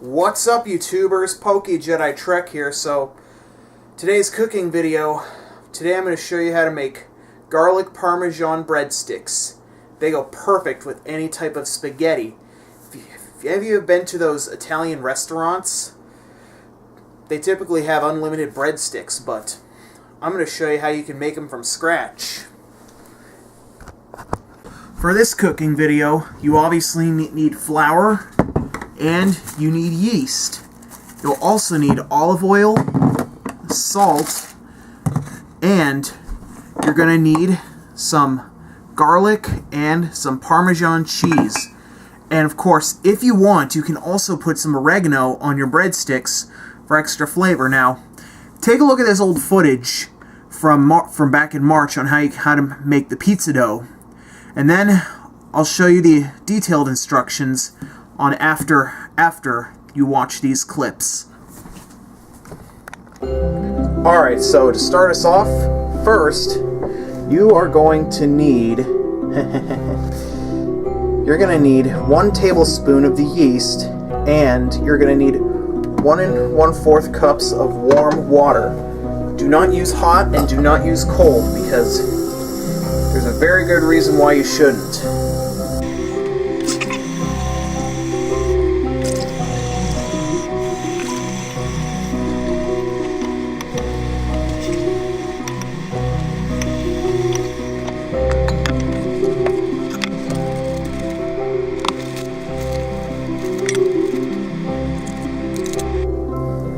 What's up, YouTubers? PokeJediTrek's here. So, today's cooking video, today I'm going to show you how to make garlic Parmesan breadsticks. They go perfect with any type of spaghetti. If any of you have been to those Italian restaurants, they typically have unlimited breadsticks, but I'm going to show you how you can make them from scratch. For this cooking video, you obviously need flour and you need yeast. You'll also need olive oil, salt, and you're going to need some garlic and some Parmesan cheese. And of course, if you want, you can also put some oregano on your breadsticks for extra flavor. Now, take a look at this old footage from back in March on how to make the pizza dough. And then I'll show you the detailed instructions on after you watch these clips. Alright, so to start us off, first you are going to need you're going to need 1 tablespoon of the yeast, and you're going to need 1 1/4 cups of warm water. Do not use hot and do not use cold, because there's a very good reason why you shouldn't.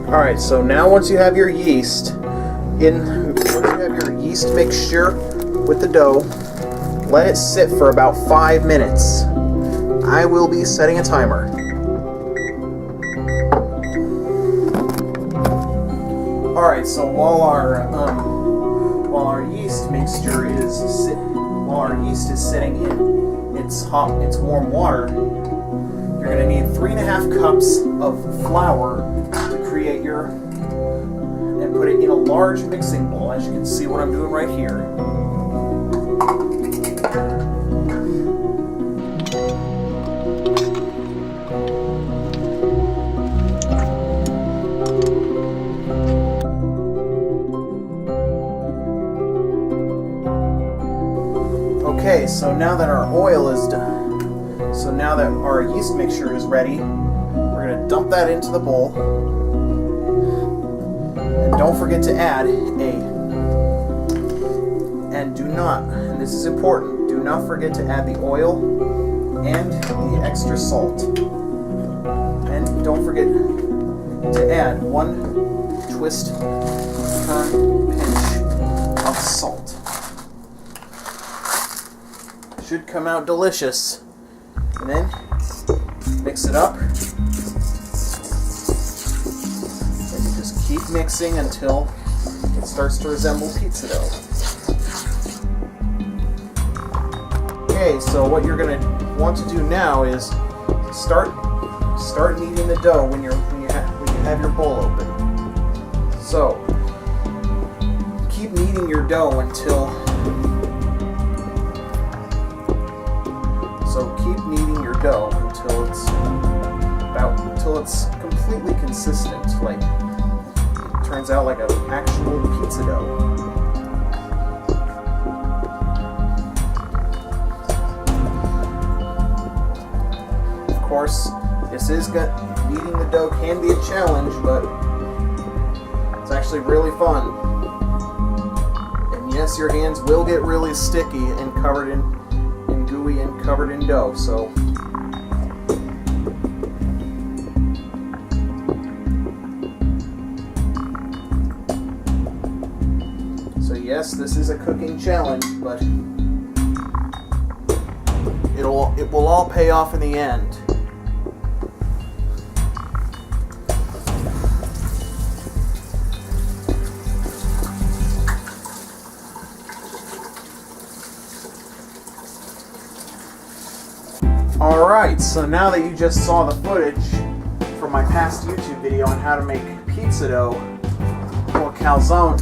Alright, so now once you have your yeast mixture with the dough, let it sit for about 5 minutes. I will be setting a timer. Alright, so while our yeast mixture is sitting in its warm water, you're going to need 3.5 cups of flour to create and put it in a large mixing bowl, as you can see what I'm doing right here. Okay, so now that our oil is done, so now that our yeast mixture is ready, we're going to dump that into the bowl. And don't forget to add and this is important, do not forget to add the oil and the extra salt. And don't forget to add 1 twist per pinch of salt. Should come out delicious. And then mix it up. And you just keep mixing until it starts to resemble pizza dough. Okay, so what you're going to want to do now is start kneading the dough when you have your bowl open. So keep kneading your dough until it's completely consistent, like it turns out like an actual pizza dough. Of course, kneading the dough can be a challenge, but it's actually really fun. And yes, your hands will get really sticky and covered in gooey and covered in dough, so yes, this is a cooking challenge, but it will all pay off in the end. Alright, so now that you just saw the footage from my past YouTube video on how to make pizza dough, or calzone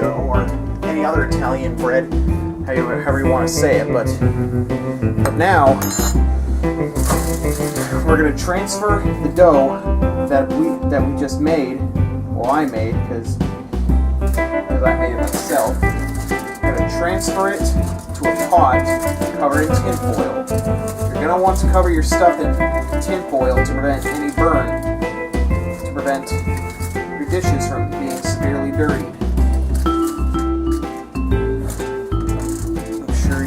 dough, or any other Italian bread, however you want to say it, but now we're going to transfer the dough that we just made. Well, I made because I made it myself. We're going to transfer it to a pot covered in tin foil. You're going to want to cover your stuff in tin foil to prevent any burn, to prevent your dishes from being severely dirtied. I'm sure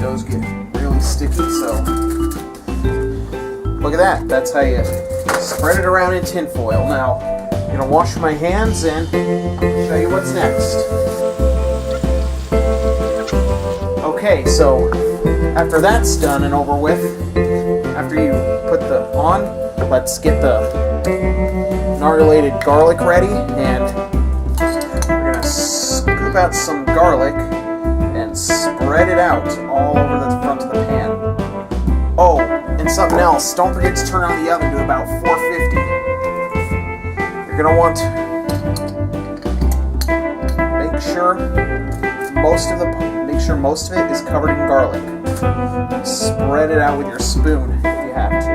doughs get really sticky, so look at that. That's how you spread it around in tin foil. Now, I'm going to wash my hands and show you what's next. Okay, so after that's done and over with, after you put the on, let's get the gnarlated garlic ready, and we're going to scoop out some garlic and spread it out all over the front of the pan. Oh, and something else, don't forget to turn on the oven to about 450. You're going to want to make sure most of it is covered in garlic. Spread it out with your spoon if you have to.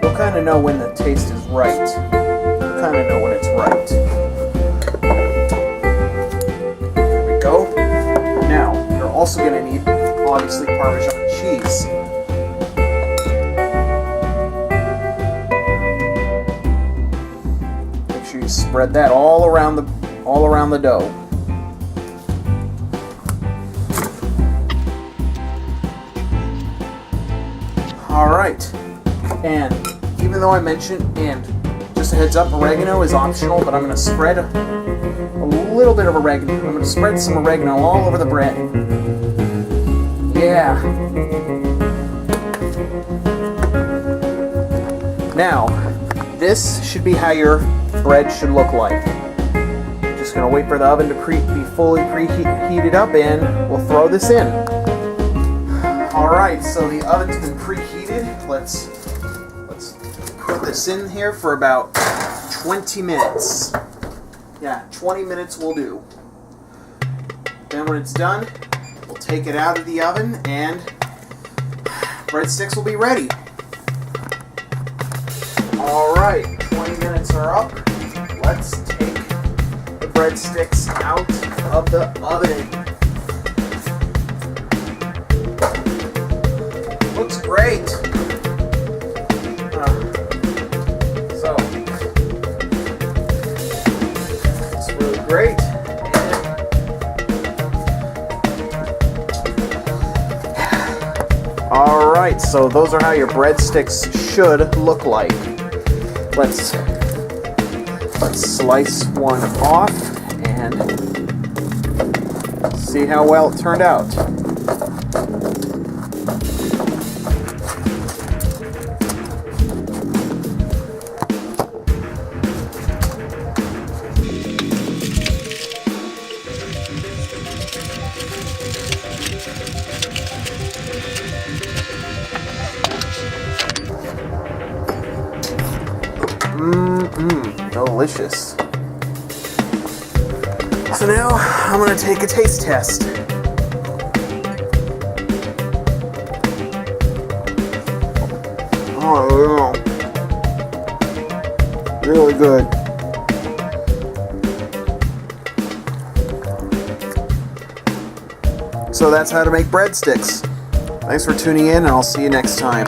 You'll kind of know when the taste is right. You'll kind of know when it's right. There we go. Now, you're also going to need, obviously, Parmesan cheese. Make sure you spread that all around the dough. Alright, and even though I mentioned, and just a heads up, oregano is optional, but I'm going to spread a little bit of oregano. I'm going to spread some oregano all over the bread. Yeah. Now, this should be how your bread should look like. Just going to wait for the oven to be fully preheated up, and we'll throw this in. Alright, so the oven's been preheated. Let's put this in here for about 20 minutes. Yeah, 20 minutes will do. Then when it's done, we'll take it out of the oven and breadsticks will be ready. Alright, 20 minutes are up. Let's take the breadsticks out of the oven. Looks great. It's really great. Alright, so those are how your breadsticks should look like. Let's slice one off and see how well it turned out. Delicious. So now I'm going to take a taste test. Oh, yeah. Really good. So that's how to make breadsticks. Thanks for tuning in, and I'll see you next time.